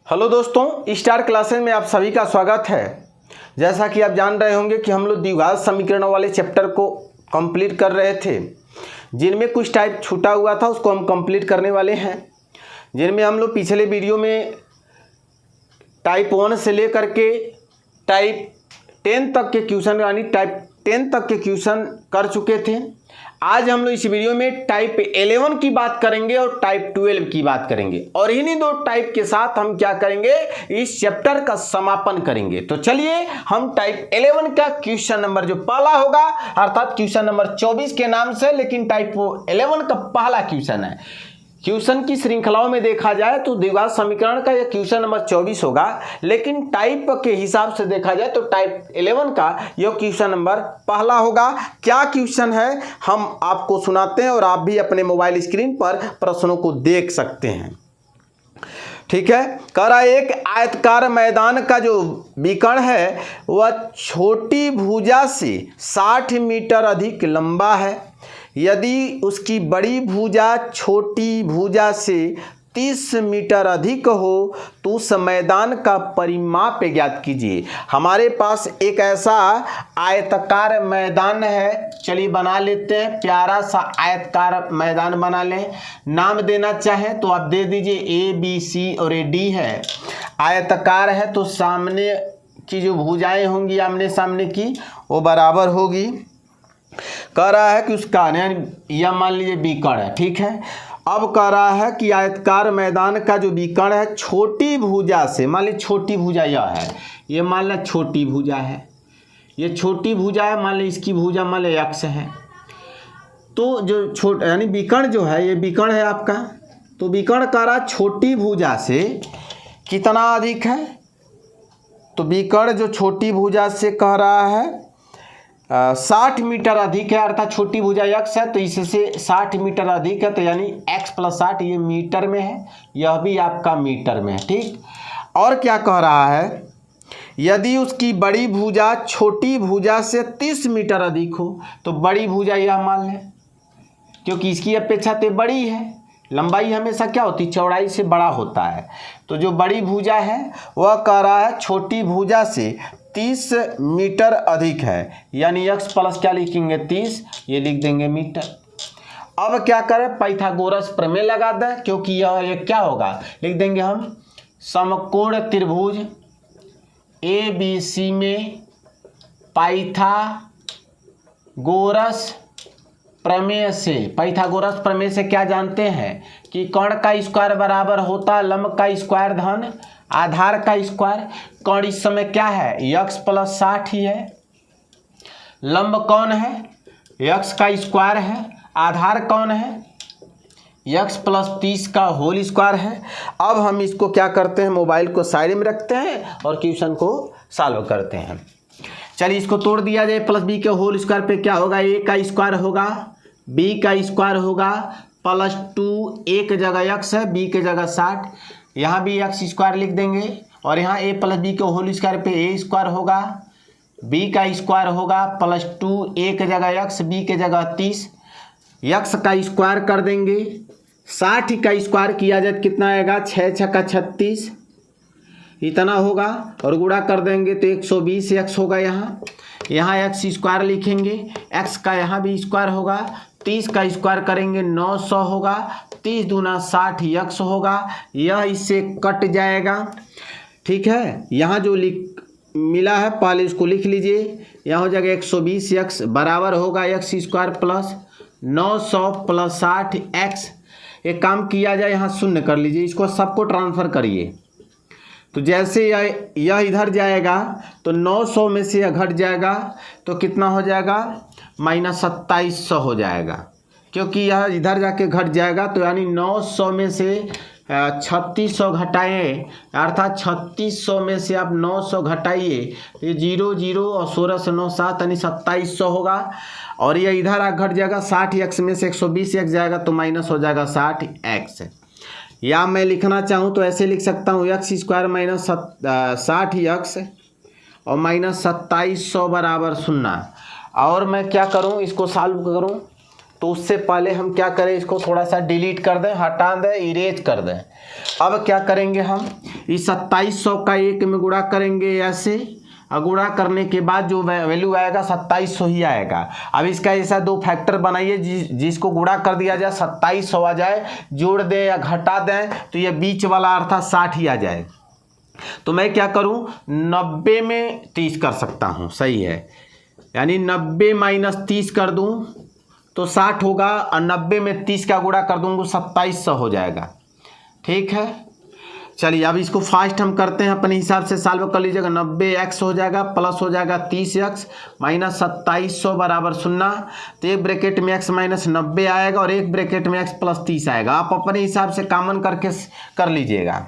Hello दोस्तों, star classes में आप सभी का स्वागत है। जैसा कि आप जान रहे होंगे कि हम लोग द्विघात समीकरणों वाले चैप्टर को कंप्लीट कर रहे थे, जिनमें कुछ टाइप छूटा हुआ था उसको हम कंप्लीट करने वाले हैं। जिनमें हम लोग पिछले वीडियो में टाइप 1 से लेकर के टाइप 10 तक के क्वेश्चन यानी टाइप 10 तक के क्वेश्चन कर चुके थे। आज हम लोग इस वीडियो में टाइप 11 की बात करेंगे और टाइप 12 की बात करेंगे, और इन्हीं दो टाइप के साथ हम क्या करेंगे, इस चैप्टर का समापन करेंगे। तो चलिए हम टाइप 11 का क्वेश्चन नंबर जो पहला होगा, अर्थात क्वेश्चन नंबर 24 के नाम से, लेकिन टाइप 11 का पहला क्वेश्चन है। क्वेश्चन की श्रृंखलाओं में देखा जाए तो द्विघात समीकरण का यह क्वेश्चन नंबर 24 होगा, लेकिन टाइप के हिसाब से देखा जाए तो टाइप 11 का यह क्वेश्चन नंबर पहला होगा। क्या क्वेश्चन है हम आपको सुनाते हैं और आप भी अपने मोबाइल स्क्रीन पर प्रश्नों को देख सकते हैं। ठीक है, कह रहा है एक आयताकार मैदान का जो विकर्ण है वह छोटी भुजा से 60 मीटर अधिक लंबा है। यदि उसकी बड़ी भुजा छोटी भुजा से 30 मीटर अधिक हो तो उस मैदान का परिमाप ज्ञात कीजिए। हमारे पास एक ऐसा आयताकार मैदान है, चलिए बना लेते हैं। प्यारा सा आयताकार मैदान बना लें। नाम देना चाहें तो आप दे दीजिए A, B, C और ये D है। आयताकार है तो सामने की जो भुजाएं होंगी आमने सामने की वो बराबर होगी। कह रहा है कि उसका यह मान लीजिए विकर्ण है। ठीक है, अब कह रहा है कि आयताकार मैदान का जो विकर्ण है छोटी भुजा से, मान लीजिए छोटी भुजा यह है, ये मान लो छोटी भुजा है, ये छोटी भुजा है, मान लीजिए इसकी भुजा मान लीजिए x है। तो जो छोटा यानी विकर्ण जो है ये विकर्ण है आपका, तो विकर्ण कह रहा छोटी भुजा से कितना अधिक है, तो विकर्ण जो छोटी भुजा से कह रहा है 60 मीटर अधिक है, अर्थात छोटी भुजा x है तो इससे 60 मीटर अधिक है, तो यानी x + 60 ये मीटर में है, यह भी आपका मीटर में है। ठीक, और क्या कह रहा है, यदि उसकी बड़ी भुजा छोटी भुजा से 30 मीटर अधिक हो, तो बड़ी भुजा यह मान लें, क्योंकि इसकी अपेक्षा तो बड़ी है। लंबाई हमेशा क्या होती है, चौड़ाई से बड़ा होता है। तो जो बड़ी भुजा है वह कह रहा है छोटी भुजा से 30 मीटर अधिक है, यानी x प्लस क्या लिखेंगे 30, ये लिख देंगे मीटर। अब क्या करें, पाइथागोरस प्रमेय लगा दें, क्योंकि यह क्या होगा, लिख देंगे हम समकोण त्रिभुज ABC में पाइथागोरस प्रमेय से, पाइथागोरस प्रमेय से क्या जानते हैं कि कर्ण का स्क्वायर बराबर होता है लंब का स्क्वायर धन आधार का स्क्वायर। कर्ण इस समय क्या है, x + 60 ही है। लंब कौन है, x का स्क्वायर है। आधार कौन है, x + 30 का होल स्क्वायर है। अब हम इसको क्या करते हैं, मोबाइल को साइड में रखते हैं और क्वेश्चन को सॉल्व करते हैं। चलिए इसको तोड़ दिया जाए। +b के होल स्क्वायर पे क्या होगा, a का स्क्वायर होगा, b का स्क्वायर होगा, +2 एक जगह x है, b के जगह 60, यहाँ भी x स्क्वायर लिख देंगे, और यहाँ a + b के होल स्क्वायर पे a स्क्वायर होगा, b का स्क्वायर होगा, +2 एक जगह x, b के जगह 30, x का स्क्वायर कर देंगे। 60 का स्क्वायर किया जाए कितना आएगा, 6 × 36 इतना होगा, और गुणा कर देंगे तो 120 x होगा। यहाँ x स्क्वायर लिखेंगे, x का यहाँ भी स्क्वायर होगा, 30 का स्क्वायर करेंगे 900 होगा, 30 दूना 60 x होगा, यह इससे कट जाएगा। ठीक है, यहाँ जो मिला है पहले इसको लिख लीजिए, यहाँ हो जाएगा 120 x बराबर होगा x स्क्वायर प्लस 900 + 60 x। एक काम किया जाए, यहाँ शून्य कर लीजिए, इसको सबको ट्रांसफ़र करिए। तो जैसे यह इधर जाएगा तो 900 में से यह घट जाएगा तो कितना हो जाएगा, -2700 हो जाएगा, क्योंकि यह इधर जाके घट जाएगा। तो यानी 900 में से 3600 घटाएँ, अर्थात 3600 में से आप 900 घटाइए, ये 0 0 और 16 से 9 7 यानी 2700 होगा। और ये इधर घट जाएगा, 60x में से 120x जाएगा तो माइनस हो जाएगा 60x। या मैं लिखना चाहूँ तो ऐसे लिख सकता हूँ, x स्क्वायर माइनस 60x और -2700 बराबर 0। और मैं क्या करूँ, इसको सॉल्व करूँ तो उससे पहले हम क्या करें, इसको थोड़ा सा डिलीट कर दें, हटा दें, इरेज कर दें। अब क्या करेंगे, हम इस 2700 का 1 में गुणा करेंगे ऐसे, और गुणा करने के बाद जो वैल्यू आएगा 2700 ही आएगा। अब इसका ऐसा 2 फैक्टर बनाइए जिसको गुणा कर दिया जाए 2700 आ जाए, जोड़ दें या घटा दें तो ये बीच वाला अर्थात 60 ही आ जाए। तो मैं क्या करूं, 90 में 30 कर सकता हूं, सही है, यानी 90 माइनस 30 कर दूं तो 60 होगा, और 90 में 30 का गुणा कर दूंगा 2700 हो जाएगा। ठीक है, चलिए अब इसको फास्ट हम करते हैं, अपने हिसाब से सॉल्व कर लीजिएगा। 90x हो जाएगा प्लस हो जाएगा 30x माइनस 2700 बराबर 0। तो एक ब्रैकेट में x माइनस 90 आएगा और एक ब्रैकेट में x प्लस 30 आएगा। आप अपने हिसाब से कॉमन करके कर लीजिएगा।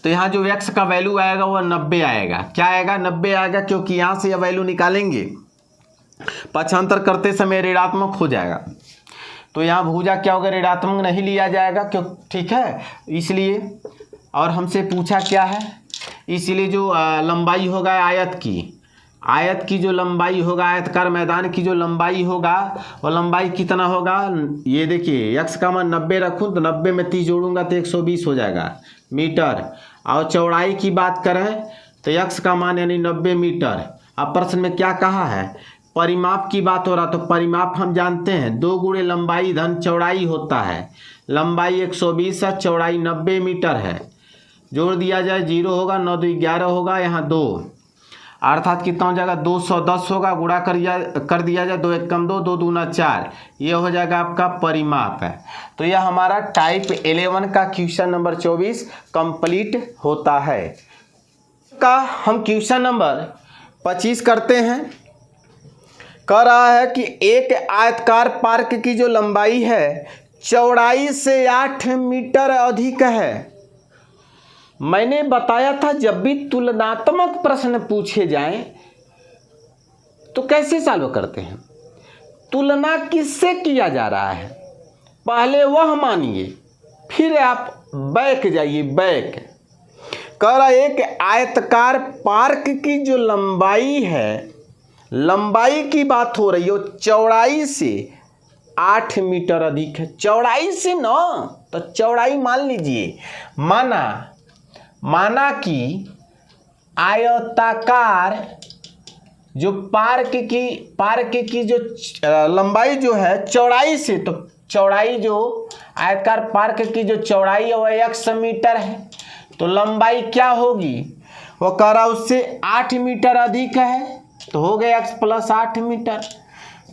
तो यहाँ जो x का वैल्यू आएगा वह 90 आएगा। क्या आएगा, 90 आएगा, क्योंकि यहाँ से यह वैल्यू निकालेंगे पक्षांतर करते समय ऋणात्मक हो जाएगा। तो यहाँ भुजा क्या होगा, ऋणात्मक नहीं लिया जाएगा, क्यों, ठीक है, इसलिए। और हमसे पूछा क्या है, इसलिए जो लंबाई होगा आयत की जो लंबाई होगा, आयतकार मैदान की जो लंबाई होगा वो लंबाई कितना होगा। ये देखिए x का मान 90 रखूँ तो 90 में 30 जोड़ूंगा तो 120 हो जाएगा मीटर। और चौड़ाई की बात करें तो x का मान यानी 90 मीटर। अब प्रश्न में क्या कहा है, परिमाप की बात हो रहा, तो परिमाप हम जानते हैं 2 गुणे लंबाई धन चौड़ाई होता है। लंबाई 120 है, चौड़ाई 90 मीटर है। जोड़ दिया जाए 0 होगा, 9 2 11 होगा, यहाँ 2 अर्थात कितना हो जाएगा 210 होगा। गुणा कर दिया जाए 2 1 कम 2 2 दूना 4, ये हो जाएगा आपका परिमाप है। तो यह हमारा टाइप 11 का क्वेश्चन नंबर 24 कंप्लीट होता है। का हम क्वेश्चन नंबर 25 करते हैं। कह रहा है कि एक आयताकार पार्क की जो लंबाई है चौड़ाई से 8 मीटर अधिक है। मैंने बताया था जब भी तुलनात्मक प्रश्न पूछे जाएं तो कैसे सॉल्व करते हैं। तुलना किससे किया जा रहा है, पहले वह मानिए, फिर आप बैक जाइए। बैक कह रहा एक आयताकार पार्क की जो लंबाई है, लंबाई की बात हो रही है, चौड़ाई से 8 मीटर अधिक है। चौड़ाई से ना, तो चौड़ाई मान लीजिए, माना कि आयताकार जो पार्क की जो लंबाई जो है चौड़ाई से, तो चौड़ाई जो आयताकार पार्क की जो चौड़ाई है वह 100 मीटर है। तो लंबाई क्या होगी, वो कह रहा उससे 8 मीटर अधिक है, तो हो गया x प्लस 8 मीटर।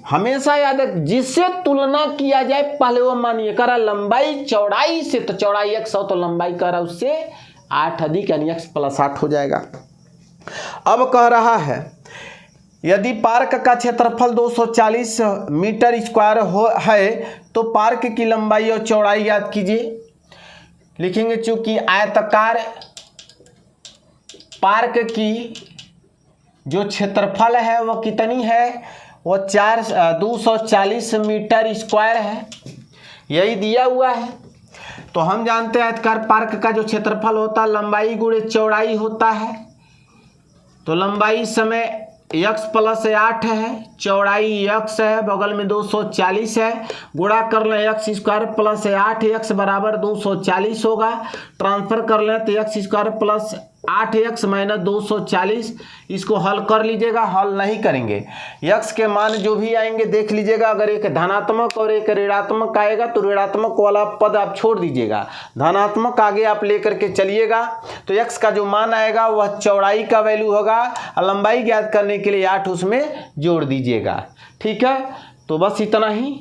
हमेशा याद है जिससे तुलना किया जाए पहले वो मानिए। कह रहा लंबाई चौड़ाई से, तो चौड़ाई 100, तो लंबाई कह रहा उससे 8 अधिक यानी x प्लस 8 हो जाएगा। अब कह रहा है यदि पार्क का क्षेत्रफल 240 मीटर स्क्वायर है तो पार्क की लंबाई और चौड़ाई याद कीजिए। लिखेंगे चूंकि आयताकार पार्क की जो क्षेत्रफल है वह कितनी है, वो 240 मीटर स्क्वायर है, यही दिया हुआ है। तो हम जानते हैं आयताकार पार्क का जो क्षेत्रफल होता है लंबाई गुणे चौड़ाई होता है। तो लंबाई समय x प्लस 8 है, चौड़ाई x है, बगल में 240 है, गुणा कर लें x स्क्वायर प्लस 8x बराबर 240 होगा। ट्रांसफर कर लें तो x square plus 8x minus 240, इसको हल कर लीजिएगा। हल नहीं करेंगे, x के मान जो भी आएंगे देख लीजिएगा। अगर एक धनात्मक और एक ऋणात्मक आएगा तो ऋणात्मक वाला पद आप छोड़ दीजिएगा, धनात्मक आगे आप लेकर के चलिएगा। तो x का जो मान आएगा वह चौड़ाई का वैल्यू होगा, लंबाई ज्ञात करने के लिए 8 उसमें जोड़ दीजिएगा। ठीक है, तो बस इतना ही।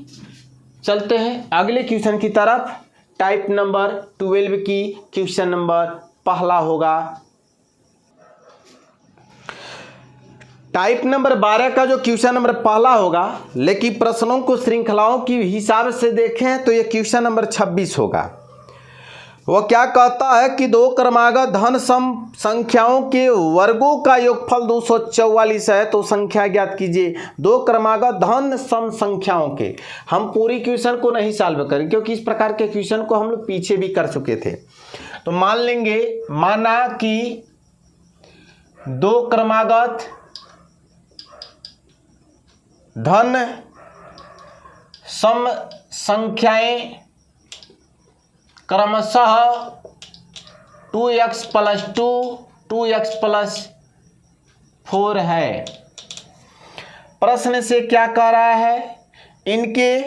चलते हैं अगले क्वेश्चन की तरफ। टाइप नंबर 12 की क्वेश्चन नंबर पहला होगा। टाइप नंबर 12 का जो क्वेश्चन नंबर पहला होगा, लेकिन प्रश्नों को श्रृंखलाओं की हिसाब से देखें तो ये क्वेश्चन नंबर 26 होगा। वो क्या कहता है कि 2 क्रमागत धन सम संख्याओं के वर्गों का योगफल 244 है, तो संख्या ज्ञात कीजिए। 2 क्रमागत धन सम संख्याओं के, हम पूरी क्वेश्चन को नहीं सॉल्व करें क्योंकि इस प्रकार के क्वेश्चन को हम लोग पीछे भी कर चुके थे। तो मान लेंगे, माना कि 2 क्रमागत धन सम संख्याएं क्रमशः 2x + 2 2x + 4 है। प्रश्न से क्या कह रहा है, इनके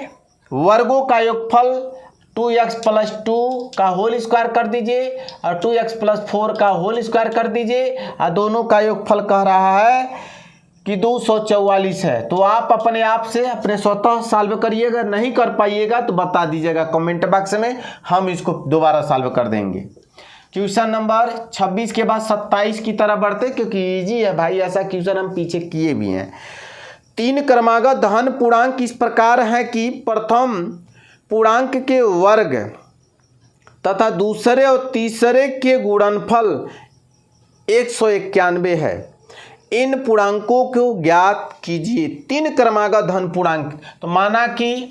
वर्गों का योगफल 2x + 2 का होल स्क्वायर कर दीजिए और 2x + 4 का होल स्क्वायर कर दीजिए और दोनों का योगफल कह रहा है कि 244 है। तो आप अपने आप से अपने स्वतः सॉल्व करिएगा, नहीं कर पाइएगा तो बता दीजिएगा कमेंट बॉक्स में, हम इसको दोबारा सॉल्व कर देंगे। क्वेश्चन नंबर 26 के बाद 27 की तरफ बढ़ते, क्योंकि इजी है भाई, ऐसा क्वेश्चन हम पीछे किए भी हैं। 3 क्रमागत धन पूर्णांक इस प्रकार है कि प्रथम पूर्णांक के वर्ग तथा दूसरे और तीसरे के गुणनफल 191 है। इन पूर्णांकों को ज्ञात कीजिए। 3 क्रमागत धन पूर्णांक, तो माना कि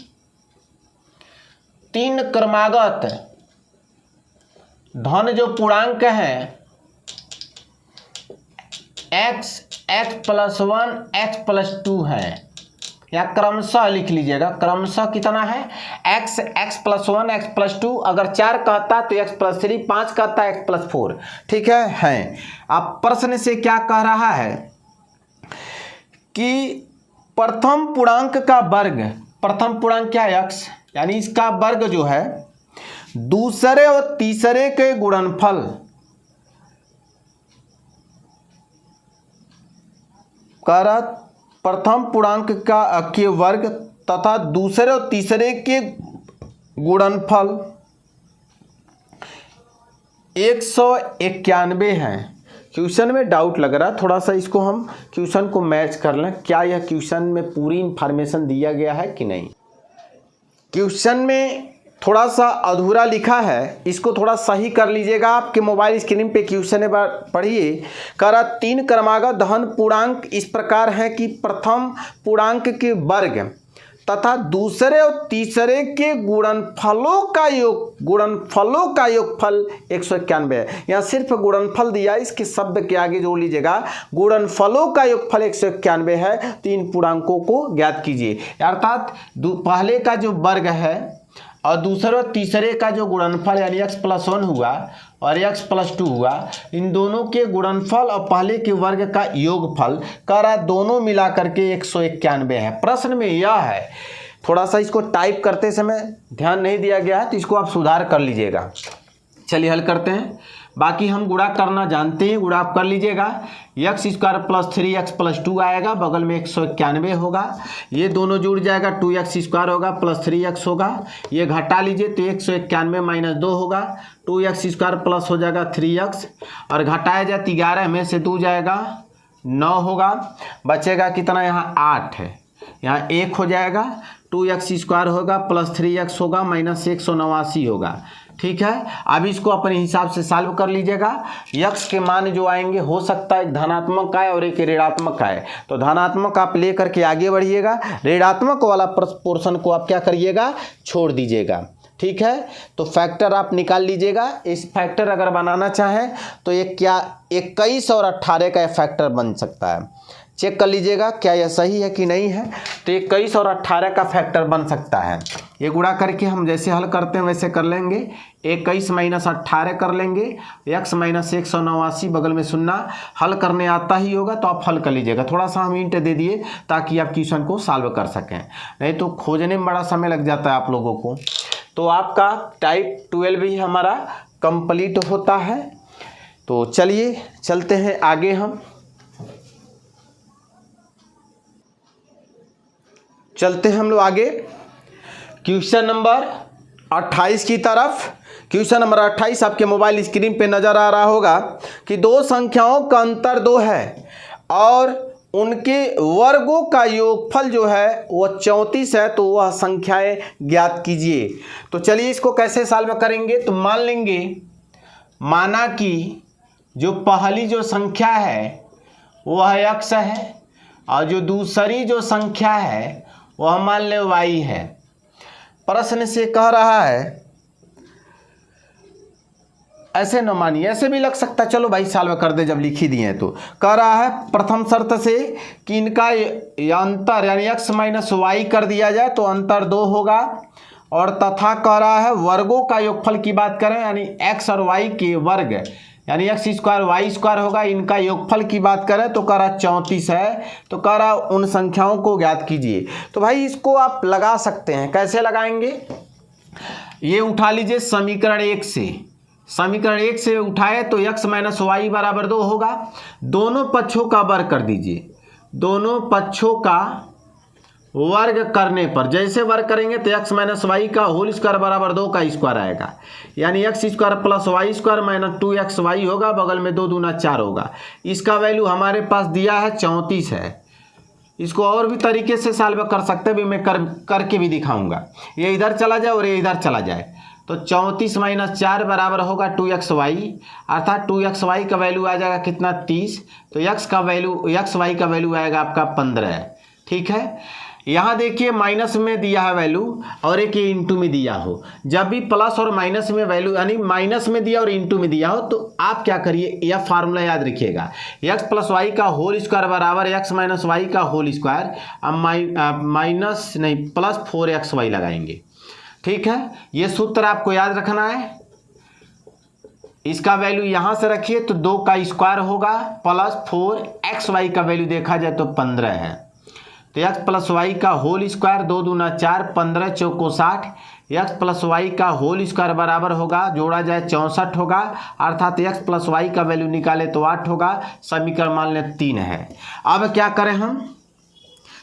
3 क्रमागत धन जो पूर्णांक हैं x + 1 x + 2 है, या क्रमशः लिख लीजिएगा, क्रमशः कितना है x + 1 x + 2, अगर 4 कहता तो x + 3, 5 कहता x + 4, ठीक है। अब प्रश्न से क्या कह रहा है कि प्रथम पूर्णांक का वर्ग, प्रथम पूर्णांक क्या है x, यानी इसका वर्ग जो है दूसरे और तीसरे के गुणनफल कर प्रथम पूर्णांक का के वर्ग तथा दूसरे और तीसरे के गुणनफल 191 है। क्वेश्चन में डाउट लग रहा है, थोड़ा सा इसको हम क्वेश्चन को मैच कर लें, क्या यह क्वेश्चन में पूरी इंफॉर्मेशन दिया गया है कि नहीं। क्वेश्चन में थोड़ा सा अधूरा लिखा है, इसको थोड़ा सही कर लीजिएगा। आपके मोबाइल स्क्रीन पे क्वेश्चन है, पढ़िए। कह रहा 3 क्रमागत धन पूर्णांक इस प्रकार है कि प्रथम पूर्णांक के वर्ग तथा दूसरे और तीसरे के गुणनफलों का योगफल 191 है। यहाँ सिर्फ गुणनफल दिया, इसके शब्द के आगे जोड़ लीजिएगा, गुणनफलों का योगफल 191 है। 3 पूर्णांकों को ज्ञात कीजिए, अर्थात पहले का जो वर्ग है और दूसरे और तीसरे का जो गुणनफल यानी x + 1 हुआ और x + 2 हुआ, इन दोनों के गुणनफल और पहले के वर्ग का योगफल करा दोनों मिला करके 191 है। प्रश्न में यह है, थोड़ा सा इसको टाइप करते समय ध्यान नहीं दिया गया है तो इसको आप सुधार कर लीजिएगा। चलिए हल करते हैं। बाकी हम गुणा करना जानते हैं, गुणा आप कर लीजिएगा। x² + 3x + 2 आएगा, बगल में 191 होगा, ये दोनों जुड़ जाएगा, 2x² होगा + 3x होगा, ये घटा लीजिए तो 191 - 2 होगा, 2x² प्लस हो जाएगा 3x और घटाया जाए 11 में से 2 जाएगा 9 होगा, बचेगा कितना, यहाँ 8 है, यहाँ 1 हो जाएगा, 2x² होगा + 3x होगा -189 होगा, ठीक है। अब इसको अपने हिसाब से सॉल्व कर लीजिएगा। x के मान जो आएंगे, हो सकता है एक धनात्मक का है और एक ऋणात्मक का है, तो धनात्मक आप ले करके आगे बढ़िएगा, ऋणात्मक वाला पोर्शन को आप क्या करिएगा, छोड़ दीजिएगा, ठीक है। तो फैक्टर आप निकाल लीजिएगा। इस फैक्टर अगर बनाना चाहें तो ये क्या 21 और 18 का फैक्टर बन सकता है, चेक कर लीजिएगा क्या यह सही है कि नहीं है। तो 21 और 18 का फैक्टर बन सकता है। ये गुणा करके हम जैसे हल करते हैं वैसे कर लेंगे, 21 - 18 कर लेंगे, x - 189 बगल में 0, हल करने आता ही होगा तो आप हल कर लीजिएगा। थोड़ा सा हम हिंट दे दिए ताकि आप क्वेश्चन को सॉल्व कर सकें, नहीं तो खोजने में बड़ा समय लग जाता है आप लोगों को। तो आपका टाइप 12 भी हमारा कंप्लीट होता है। तो चलिए चलते हैं आगे, हम चलते हैं हम लोग आगे क्वेश्चन नंबर 28 की तरफ। क्वेश्चन नंबर 28 आपके मोबाइल स्क्रीन पे नज़र आ रहा होगा कि 2 संख्याओं का अंतर 2 है और उनके वर्गों का योगफल जो है वो 34 है, तो वह संख्याएं ज्ञात कीजिए। तो चलिए इसको कैसे सॉल्व करेंगे। तो मान लेंगे, माना कि जो पहली जो संख्या है वह x है और जो दूसरी जो संख्या है वह मान ले y है। प्रश्न से कह रहा है ऐसे न मानिए, ऐसे भी लग सकता है। चलो भाई सॉल्व कर दे जब लिख ही दिए हैं तो। कह रहा है प्रथम शर्त से कि इनका अंतर यानी x माइनस वाई कर दिया जाए तो अंतर 2 होगा, और तथा कह रहा है वर्गों का योगफल की बात करें यानी x और y के वर्ग यानी x स्क्वायर वाई स्क्वायर होगा, इनका योगफल की बात करें तो कह रहा 34 है। तो कह रहा उन संख्याओं को ज्ञात कीजिए। तो भाई इसको आप लगा सकते हैं, कैसे लगाएंगे? ये उठा लीजिए समीकरण 1 से, समीकरण 1 से उठाए तो x माइनस वाई बराबर 2 होगा। दोनों पक्षों का वर्ग कर दीजिए, दोनों पक्षों का वर्ग करने पर जैसे वर्ग करेंगे तो x माइनस वाई का होल स्क्वायर बराबर 2 का स्क्वायर आएगा, यानी x square plus Y square minus 2x Y होगा, बगल में 2 दूना 4 होगा। इसका वैल्यू हमारे पास दिया है 34 है। इसको और भी तरीके से सॉल्व कर सकते हैं, भी मैं करके भी दिखाऊंगा। ये इधर चला जाए और ये इधर चला जाए तो 34 माइनस 4 बराबर होगा 2x वाई, अर्थात 2x वाई का वैल्यू आ जाएगा कितना 30। तो x वाई का वैल्यू आएगा आपका 15। ठीक है, यहाँ देखिए माइनस में दिया है वैल्यू और एक इंटू में दिया हो। जब भी प्लस और माइनस में वैल्यू यानी माइनस में दिया और इंटू में दिया हो तो आप क्या करिए, यह फार्मूला याद रखिएगा, x प्लस वाई का होल स्क्वायर बराबर x माइनस वाई का होल स्क्वायर। अब माइनस नहीं प्लस 4x वाई लगाएंगे। ठीक है, ये सूत्र आपको याद रखना है। इसका वैल्यू यहाँ से रखिए तो 2 का स्क्वायर होगा प्लस 4x वाई का वैल्यू देखा जाए तो 15 है। तो x प्लस वाई का होल स्क्वायर 2 दूना 4, 15 चौको 60, x प्लस वाई का होल स्क्वायर बराबर होगा जोड़ा जाए 64 होगा, अर्थात x प्लस वाई का वैल्यू निकाले तो 8 होगा। समीकरण मान लें 3 है। अब क्या करें हम,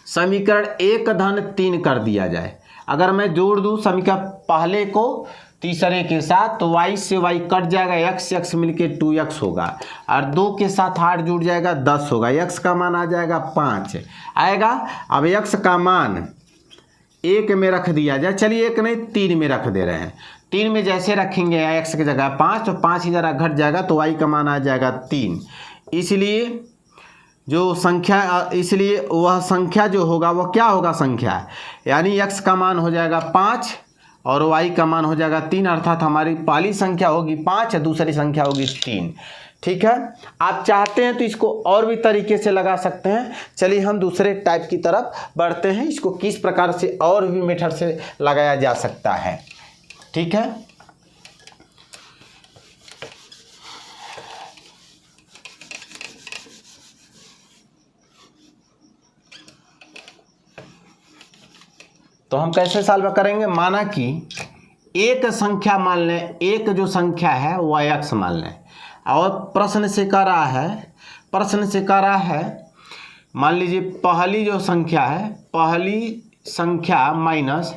समीकरण 1 धन 3 कर दिया जाए। अगर मैं जोड़ दूँ समीकरण पहले को तीसरे के साथ तो y से y कट जाएगा, x मिलके 2x होगा, और 2 के साथ 8 जुड़ जाएगा 10 होगा। x का मान आ जाएगा 5 आएगा। अब x का मान 1 में रख दिया जाए, चलिए 1 नहीं 3 में रख दे रहे हैं। 3 में जैसे रखेंगे x की जगह 5 तो 5 ही जरा घट जाएगा तो y का मान आ जाएगा 3। इसलिए वह संख्या जो होगा वह क्या होगा, संख्या यानी x का मान हो जाएगा 5 और y का मान हो जाएगा 3, अर्थात हमारी पहली संख्या होगी 5 और दूसरी संख्या होगी 3। ठीक है, आप चाहते हैं तो इसको और भी तरीके से लगा सकते हैं। चलिए हम दूसरे टाइप की तरफ बढ़ते हैं, इसको किस प्रकार से और भी मेथड से लगाया जा सकता है। ठीक है, तो हम कैसे सॉल्व करेंगे, माना कि एक संख्या मान लें, एक जो संख्या है वह x मान लें, और प्रश्न से कह रहा है मान लीजिए पहली जो संख्या है, पहली संख्या माइनस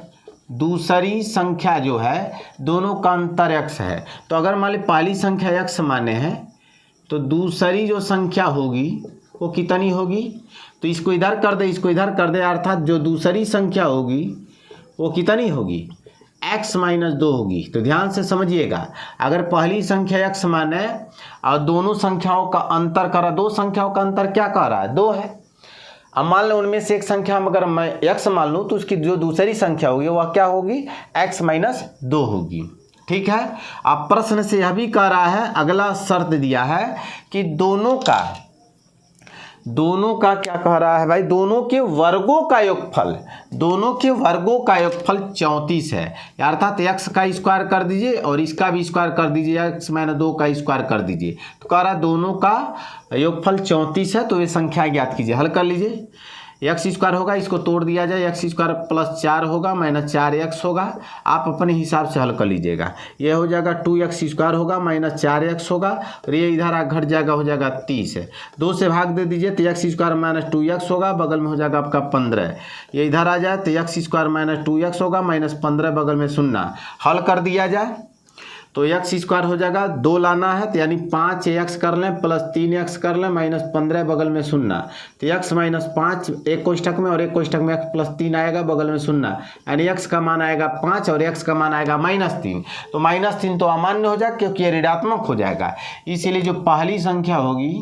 दूसरी संख्या जो है दोनों का अंतर x है। तो अगर मान ली पहली संख्या x माने हैं तो दूसरी जो संख्या होगी वो कितनी होगी, तो इसको इधर कर दे, इसको इधर कर दे, अर्थात जो दूसरी संख्या होगी वो कितनी होगी, x माइनस 2 होगी। तो ध्यान से समझिएगा, अगर पहली संख्या x माने और दोनों संख्याओं का अंतर करा, दो संख्याओं का अंतर क्या कह रहा है, 2 है। अब मान लो उनमें से एक संख्या अगर मैं x मान लूँ तो उसकी जो दूसरी संख्या होगी वह क्या होगी, x माइनस 2 होगी। ठीक है, अब प्रश्न से यह भी कह रहा है, अगला शर्त दिया है कि दोनों का क्या कह रहा है भाई, दोनों के वर्गों का योगफल 34 है, अर्थात x का स्क्वायर कर दीजिए और इसका भी स्क्वायर कर दीजिए, x माइनस 2 का स्क्वायर कर दीजिए। तो कह रहा है दोनों का योगफल 34 है, तो ये संख्या ज्ञात कीजिए। हल कर लीजिए, x स्क्वायर होगा, इसको तोड़ दिया जाए, x स्क्वायर प्लस 4 होगा माइनस 4x होगा, आप अपने हिसाब से हल कर लीजिएगा। यह हो जाएगा 2x स्क्वायर होगा माइनस 4x होगा, और ये इधर घट जाएगा, हो जाएगा 30 है। 2 से भाग दे दीजिए तो x स्क्वायर माइनस 2x होगा, बगल में हो जाएगा आपका 15। ये इधर आ जाए तो x स्क्वायर माइनस 2x होगा माइनस 15, बगल में 0। हल कर दिया जाए तो x स्क्वायर हो जाएगा, 2 लाना है तो यानी 5x कर लें प्लस 3x कर लें माइनस 15, बगल में 0। तो x माइनस 5 एक कोष्ठक में और एक कोष्ठक में x प्लस 3 आएगा, बगल में 0, यानी x का मान आएगा 5 और x का मान आएगा माइनस 3। तो माइनस 3 तो अमान्य हो जाएगा क्योंकि ये ऋणात्मक हो जाएगा, इसीलिए जो पहली संख्या होगी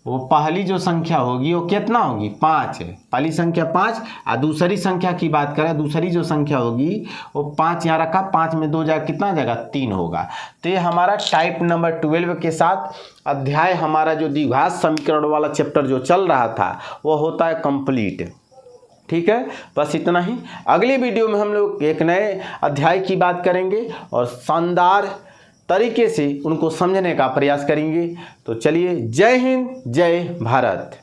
वो पहली जो संख्या होगी वो कितना होगी 5 है, पहली संख्या 5। और दूसरी संख्या की बात करें, दूसरी जो संख्या होगी वो 5 यहाँ रखा, 5 में 2 जाएगा, कितना जाएगा 3 होगा। तो ये हमारा टाइप नंबर 12 के साथ अध्याय हमारा जो द्विघात समीकरण वाला चैप्टर जो चल रहा था वो होता है कंप्लीट। ठीक है, बस इतना ही। अगली वीडियो में हम लोग एक नए अध्याय की बात करेंगे और शानदार तरीके से उनको समझने का प्रयास करेंगे। तो चलिए, जय हिंद, जय भारत।